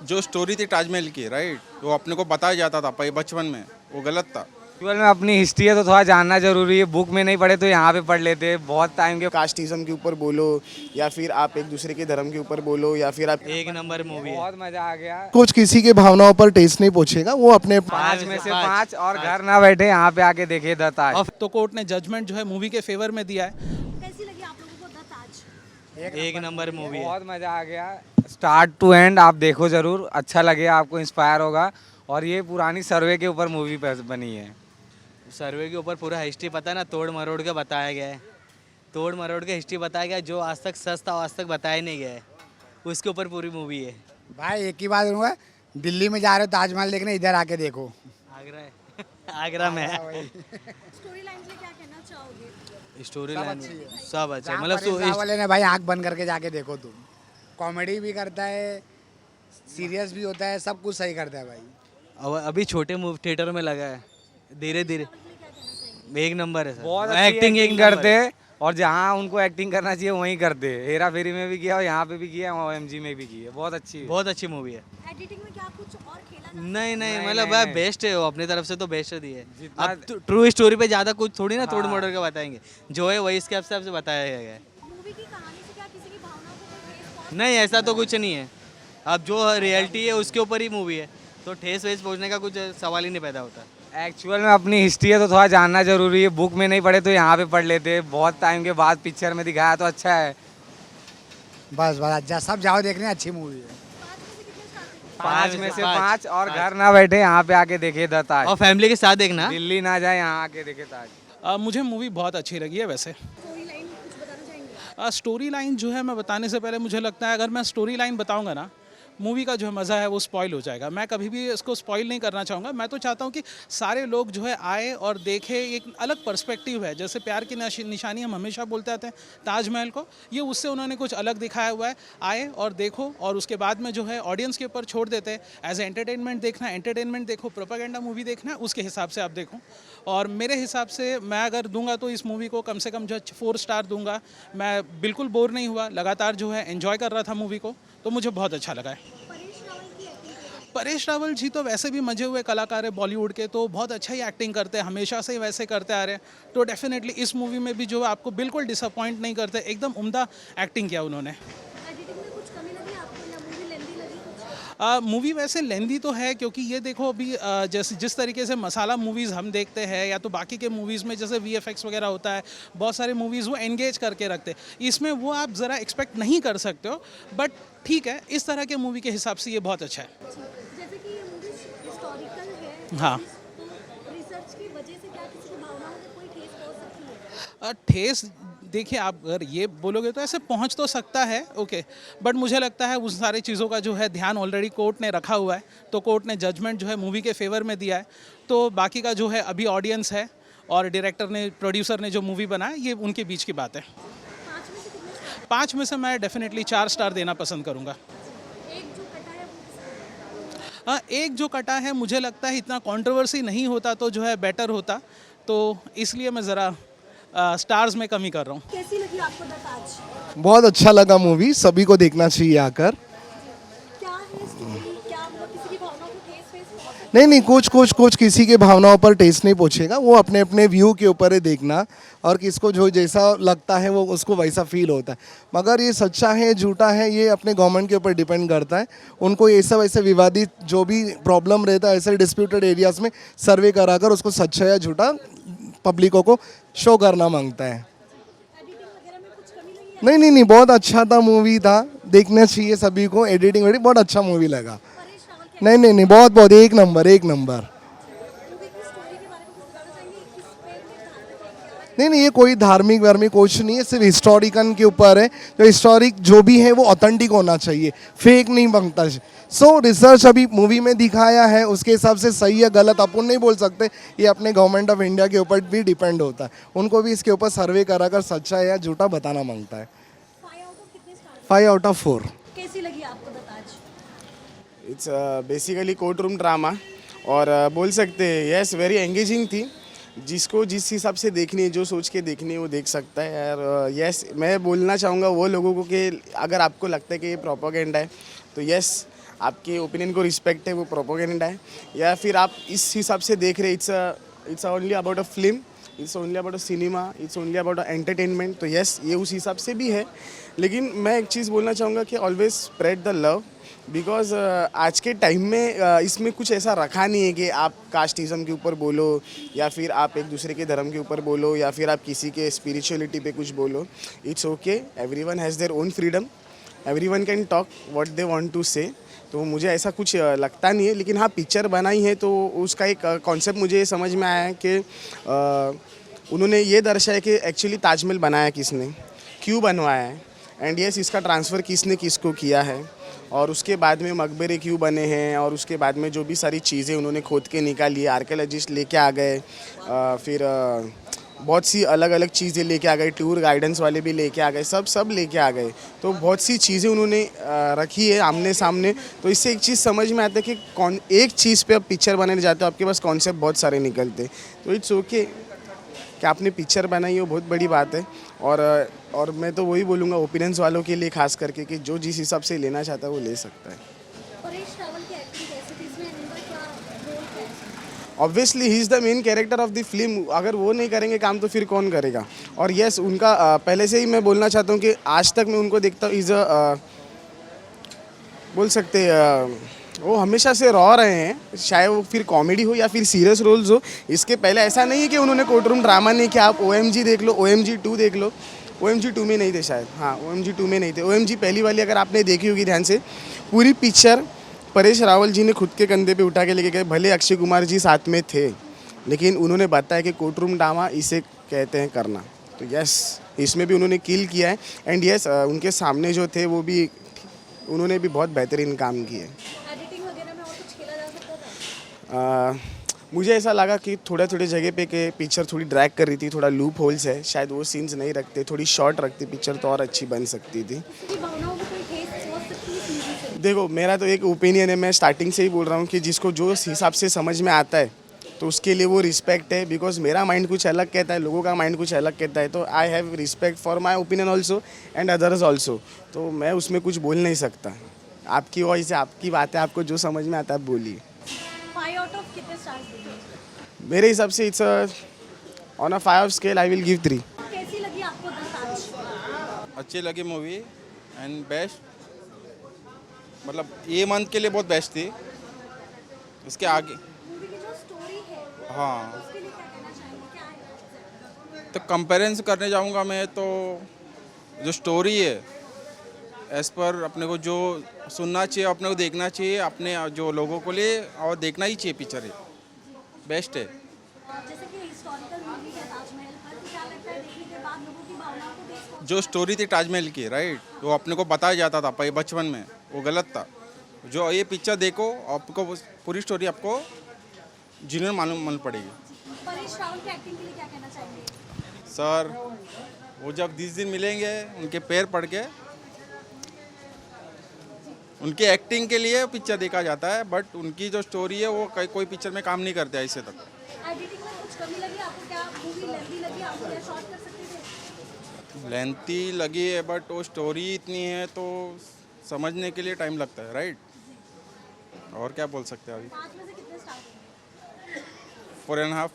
जो स्टोरी थी ताजमहल की, राइट, वो अपने को बताया जाता था बचपन में, वो गलत था। एक्चुअल में अपनी हिस्ट्री है तो थोड़ा जानना जरूरी है, बुक में नहीं पढ़े तो यहाँ पे पढ़ लेते हैं बहुत टाइम के। कास्टिज्म के ऊपर बोलो या फिर आप एक दूसरे के धर्म के ऊपर बोलो या फिर आप एक नंबर मूवी है। बहुत मजा आ गया। कुछ किसी के भावनाओं पर टेस्ट नहीं पूछेगा, वो अपने 5 में से 5 और घर ना बैठे यहाँ पे आके देखे द ताज। तो कोर्ट ने जजमेंट जो है मूवी के फेवर में दिया है। कैसी लगी आप लोगों को द ताज? एक नंबर मूवी है। बहुत मजा आ गया, स्टार्ट टू एंड आप देखो जरूर, अच्छा लगेगा आपको, इंस्पायर होगा। और ये पुरानी सर्वे के ऊपर मूवी बनी है। सर्वे के ऊपर पूरा हिस्ट्री पता है ना, तोड़ मरोड़ के बताया गया है। तोड़ मरोड़ के हिस्ट्री बताया गया है, जो आज तक सच था आज तक बताया नहीं गया है, उसके ऊपर पूरी मूवी है। भाई एक ही बात कहूँगा, दिल्ली में जा रहे हो ताजमहल देखने, इधर आके देखो। आगरा है आगरा में है। स्टोरी लाइन के लिए क्या कहना चाहोगे? स्टोरी लाइन सब अच्छा है, मतलब मतलब वाले ने भाई आंख बंद करके जाके देखो तुम, कॉमेडी भी करता है, सीरियस भी होता है, सब कुछ सही करता है भाई। अभी छोटे मूवी थिएटर में लगा है, धीरे धीरे एक नंबर है सर। बहुत एक्टिंग एक्टिंग करते हैं और जहाँ उनको एक्टिंग करना चाहिए वहीं करते हैं। हेरा फेरी में भी किया और यहाँ पे भी किया, OMG में भी किया। बहुत अच्छी मूवी है। एडिटिंग में क्या कुछ और खेला जा नहीं नहीं, मतलब नहीं। बेस्ट है वो, अपनी तरफ से तो बेस्ट दी है। जितना- अब ट्रू स्टोरी पे ज्यादा कुछ थोड़ी ना तोड़ मोड़ के बताएंगे, जो है वही इसके हिसाब से बताया गया है। मूवी की कहानी से क्या किसी की भावनाओं को कोई ठेस पहुंचा? नहीं ऐसा तो कुछ नहीं है, अब जो रियलिटी है उसके ऊपर ही मूवी है, तो ठेस वेस पहुंचने का कुछ सवाल ही नहीं पैदा होता। एक्चुअल में अपनी हिस्ट्री है तो थोड़ा जानना जरूरी है, बुक में नहीं पढ़े तो यहाँ पे पढ़ लेते हैं। बहुत टाइम के बाद पिक्चर में दिखाया तो अच्छा है। बस अच्छा, सब जाओ देखने, अच्छी मूवी है। 5 में से 5 और घर ना बैठे यहाँ पे आके देखे द ताज। और फैमिली के साथ देखना। दिल्ली ना जाए, यहाँ आके देखे ताज। मुझे मूवी बहुत अच्छी लगी है। वैसे स्टोरी लाइन कुछ बताना चाहेंगे? स्टोरी लाइन जो है, मैं बताने से पहले मुझे लगता है अगर मैं स्टोरी लाइन बताऊंगा ना, मूवी का जो मज़ा है वो स्पॉइल हो जाएगा। मैं कभी भी इसको स्पॉइल नहीं करना चाहूँगा। मैं तो चाहता हूँ कि सारे लोग जो है आए और देखें। एक अलग पर्सपेक्टिव है, जैसे प्यार की निशानी हम हमेशा बोलते आते हैं ताजमहल को, ये उससे उन्होंने कुछ अलग दिखाया हुआ है। आए और देखो, और उसके बाद में जो है ऑडियंस के ऊपर छोड़ देते हैं। एज एंटरटेनमेंट देखना एंटरटेनमेंट देखो, प्रोपेगेंडा मूवी देखना है उसके हिसाब से आप देखो। और मेरे हिसाब से मैं अगर दूंगा तो इस मूवी को कम से कम जो 4 स्टार दूंगा। मैं बिल्कुल बोर नहीं हुआ, लगातार जो है एंजॉय कर रहा था मूवी को, तो मुझे बहुत अच्छा लगा है। परेश रावल जी तो वैसे भी मजे हुए कलाकार है बॉलीवुड के, तो बहुत अच्छा ही एक्टिंग करते हैं, हमेशा से ही वैसे करते आ रहे हैं। तो डेफिनेटली इस मूवी में भी जो है आपको बिल्कुल डिसअपॉइंट नहीं करते, एकदम उम्दा एक्टिंग किया उन्होंने। एडिटिंग में कुछ कमी लगी आपको या मूवी लेंदी लगी? मूवी वैसे लेंदी तो है, क्योंकि ये देखो अभी जैसे जिस तरीके से मसाला मूवीज़ हम देखते हैं या तो बाकी के मूवीज़ में जैसे VFX वगैरह होता है, बहुत सारे मूवीज़ वो एंगेज करके रखते हैं। इसमें वो आप ज़रा एक्सपेक्ट नहीं कर सकते हो, बट ठीक है, इस तरह के मूवी के हिसाब से ये बहुत अच्छा है। जैसे कि ये मूवी हिस्टोरिकल है, हाँ। तो रिसर्च की वजह से क्या किसी की भावनाओं को कोई ठेस पहुंच सकती है? ठेस देखिए, आप अगर ये बोलोगे तो ऐसे पहुंच तो सकता है, ओके, बट मुझे लगता है उस सारी चीज़ों का जो है ध्यान ऑलरेडी कोर्ट ने रखा हुआ है। तो कोर्ट ने जजमेंट जो है मूवी के फेवर में दिया है, तो बाकी का जो है अभी ऑडियंस है और डायरेक्टर ने, प्रोड्यूसर ने जो मूवी बनाया, ये उनके बीच की बात है। 5 में से कितने स्टार? 5 में से मैं डेफिनेटली 4 स्टार देना पसंद करूँगा। एक जो कटा है वो किसका? हाँ, एक जो कटा है, मुझे लगता है इतना कंट्रोवर्सी नहीं होता तो जो है बेटर होता, तो इसलिए मैं ज़रा स्टार्स में कमी कर रहा हूँ। कैसी लगी आपको द ताज? बहुत अच्छा लगा मूवी, सभी को देखना चाहिए आकर। क्या है स्टोरी? क्या मतलब किसी की भावनाओं को ठेस पहुंच सकती है? नहीं, कुछ किसी के भावनाओं पर टेस्ट नहीं पूछेगा, वो अपने अपने व्यू के ऊपर है देखना, और किसको जो जैसा लगता है वो उसको वैसा फील होता है। मगर ये सच्चा है झूठा है, ये अपने गवर्नमेंट के ऊपर डिपेंड करता है। उनको ऐसा वैसे विवादित जो भी प्रॉब्लम रहता है, ऐसे डिस्प्यूटेड एरियाज में सर्वे कराकर उसको सच्चा या झूठा पब्लिकों को शो करना मांगता है। एडिटिंग वगैरह में कुछ कमी नहीं है? नहीं, बहुत अच्छा था, मूवी था, देखना चाहिए सभी को। एडिटिंग बहुत अच्छा मूवी लगा। परेश रावल के नहीं, बहुत एक नंबर। मूवी की स्टोरी के बारे में कुछ बताना चाहेंगे? किस पे निर्धारित है? नहीं, ये कोई धार्मिक वार्मिक कुछ नहीं है, सिर्फ हिस्टोरिकल के ऊपर है। जो हिस्टोरिक जो भी है वो ऑथेंटिक होना चाहिए, फेक नहीं बनता। सो रिसर्च अभी मूवी में दिखाया है, उसके हिसाब से सही है गलत अपन नहीं बोल सकते, ये अपने गवर्नमेंट ऑफ इंडिया के ऊपर भी डिपेंड होता है। उनको भी इसके ऊपर सर्वे कराकर सच्चा है या झूठा बताना मांगता है। 5 आउट ऑफ कितने स्टार? 5 out of 4। कैसी लगी आपको the Taj? It's basically court room drama, और बोल सकते हैं यस वेरी एंगेजिंग थी। जिसको जिस हिसाब से देखनी है, जो सोच के देखनी है वो देख सकता है यार। यस, मैं बोलना चाहूँगा वो लोगों को कि अगर आपको लगता है कि ये प्रोपेगेंडा है तो यस, आपके ओपिनियन को रिस्पेक्ट है, वो प्रोपोगेंडा है, या फिर आप इस हिसाब से देख रहे it's only about a film, it's only about a cinema, it's only about a entertainment, तो यस ये उस हिसाब से भी है। लेकिन मैं एक चीज़ बोलना चाहूँगा कि always spread the love, because आज के टाइम में इसमें कुछ ऐसा रखा नहीं है कि आप कास्टिज़म के ऊपर बोलो, या फिर आप एक दूसरे के धर्म के ऊपर बोलो, या फिर आप किसी के स्पिरिचुअलिटी पे कुछ बोलो। It's okay, everyone has their own freedom, everyone can talk what they want to say. तो मुझे ऐसा कुछ लगता नहीं है। लेकिन हाँ, पिक्चर बनाई है तो उसका एक कॉन्सेप्ट मुझे समझ में आया है कि उन्होंने ये दर्शाया कि एक्चुअली ताजमहल बनाया किसने, क्यों बनवाया है, एंड यस इसका ट्रांसफ़र किसने किसको किया है, और उसके बाद में मकबरे क्यों बने हैं, और उसके बाद में जो भी सारी चीज़ें उन्होंने खोद के निकाली, आर्कियोलॉजिस्ट लेके आ गए, फिर बहुत सी अलग अलग चीज़ें लेके आ गए, टूर गाइडेंस वाले भी लेके आ गए, सब लेके आ गए। तो बहुत सी चीज़ें उन्होंने रखी है आमने सामने। तो इससे एक चीज़ समझ में आता है कि एक चीज़ पे आप पिक्चर बनाने जाते हो, आपके पास कॉन्सेप्ट बहुत सारे निकलते। तो इट्स ओके कि आपने पिक्चर बनाई हो, बहुत बड़ी बात है। और मैं तो वही बोलूँगा ओपिनियंस वालों के लिए खास करके कि जो जिस हिसाब से लेना चाहता है वो ले सकता है। परेश रावल की एक्टिंग कैसी थी इसमें, इनका क्या रोल क्या है? Obviously he is the main character of the film. अगर वो नहीं करेंगे काम तो फिर कौन करेगा। और यस उनका पहले से ही मैं बोलना चाहता हूँ कि आज तक मैं उनको देखता हूँ बोल सकते वो हमेशा से रह रहे हैं, चाहे वो फिर कॉमेडी हो या फिर सीरियस रोल्स हो। इसके पहले ऐसा नहीं है कि उन्होंने कोर्ट रूम ड्रामा नहीं किया। आप OMG देख लो, OMG 2 देख लो। OMG 2 में नहीं थे शायद, हाँ OMG 2 में नहीं थे। OMG पहली वाली अगर आपने देखी होगी ध्यान से, पूरी पिक्चर परेश रावल जी ने खुद के कंधे पे उठा के लेके गए। भले अक्षय कुमार जी साथ में थे, लेकिन उन्होंने बताया कि कोर्ट रूम ड्रामा इसे कहते हैं करना। तो यस इसमें भी उन्होंने किल किया है। एंड यस उनके सामने जो थे वो भी उन्होंने भी बहुत बेहतरीन काम किए। एडिटिंग वगैरह में और कुछ खेला जा सकता था? मुझे ऐसा लगा कि थोड़ा थोड़े जगह पे कि पिक्चर थोड़ी ड्रैग कर रही थी, थोड़ा लूप होल्स है, शायद वो सीन्स नहीं रखते, थोड़ी शॉर्ट रखते पिक्चर तो और अच्छी बन सकती थी। किसी भावनाओं में कोई ठेस पहुंच सकती है इस मूवी से? देखो मेरा तो एक ओपिनियन है, मैं स्टार्टिंग से ही बोल रहा हूँ कि जिसको जो हिसाब से समझ में आता है तो उसके लिए वो रिस्पेक्ट है। बिकॉज मेरा माइंड कुछ अलग कहता है, लोगों का माइंड कुछ अलग कहता है। तो I have respect for my opinion also and others also. तो मैं उसमें कुछ बोल नहीं सकता। आपकी वॉइस है, आपकी बात है, आपको जो समझ में आता है आप बोलिए। 5 आउट ऑफ कितने स्टार्स देंगे? मेरे हिसाब से it's on a 5 scale I will give 3। कैसी लगी आपको द ताज? अच्छी लगी मूवी एंड बेस्ट, मतलब ये मंथ के लिए बहुत बेस्ट थी। इसके आगे मूवी की जो स्टोरी है हाँ, उसके लिए क्या कहना चाहेंगे, क्या है? तो कंपेरेंस करने जाऊंगा मैं तो जो स्टोरी है एज पर अपने को जो सुनना चाहिए, अपने को देखना चाहिए, अपने जो लोगों को लिए और देखना ही चाहिए पिक्चर है, बेस्ट है। जैसे कि हिस्टोरिकल मूवी है ताजमहल पर, तो क्या लगता है देखने के बाद लोगों की भावनाओं को देख पहुंच? जो स्टोरी थी ताजमहल की राइट, वो अपने को बताया जाता था बचपन में, वो गलत था। जो ये पिक्चर देखो आपको पूरी स्टोरी आपको जिन्हें मालूम पड़ेगी। परेश रावल की एक्टिंग के लिए क्या कहना चाहेंगे? सर वो जब 20 दिन मिलेंगे उनके पैर पड़ के, उनकी एक्टिंग के लिए पिक्चर देखा जाता है, बट उनकी जो स्टोरी है वो कोई पिक्चर में काम नहीं करते ऐसे तक। एडिटिंग में कुछ कमी लगी आपको? क्या मूवी लेंथी लगी आपको या शॉर्ट कर सकते थे? लेंथी लगी है बट वो स्टोरी इतनी है तो समझने के लिए टाइम लगता है राइट। और क्या बोल सकते हैं अभी। 5 में से कितने स्टार देंगे? 4.5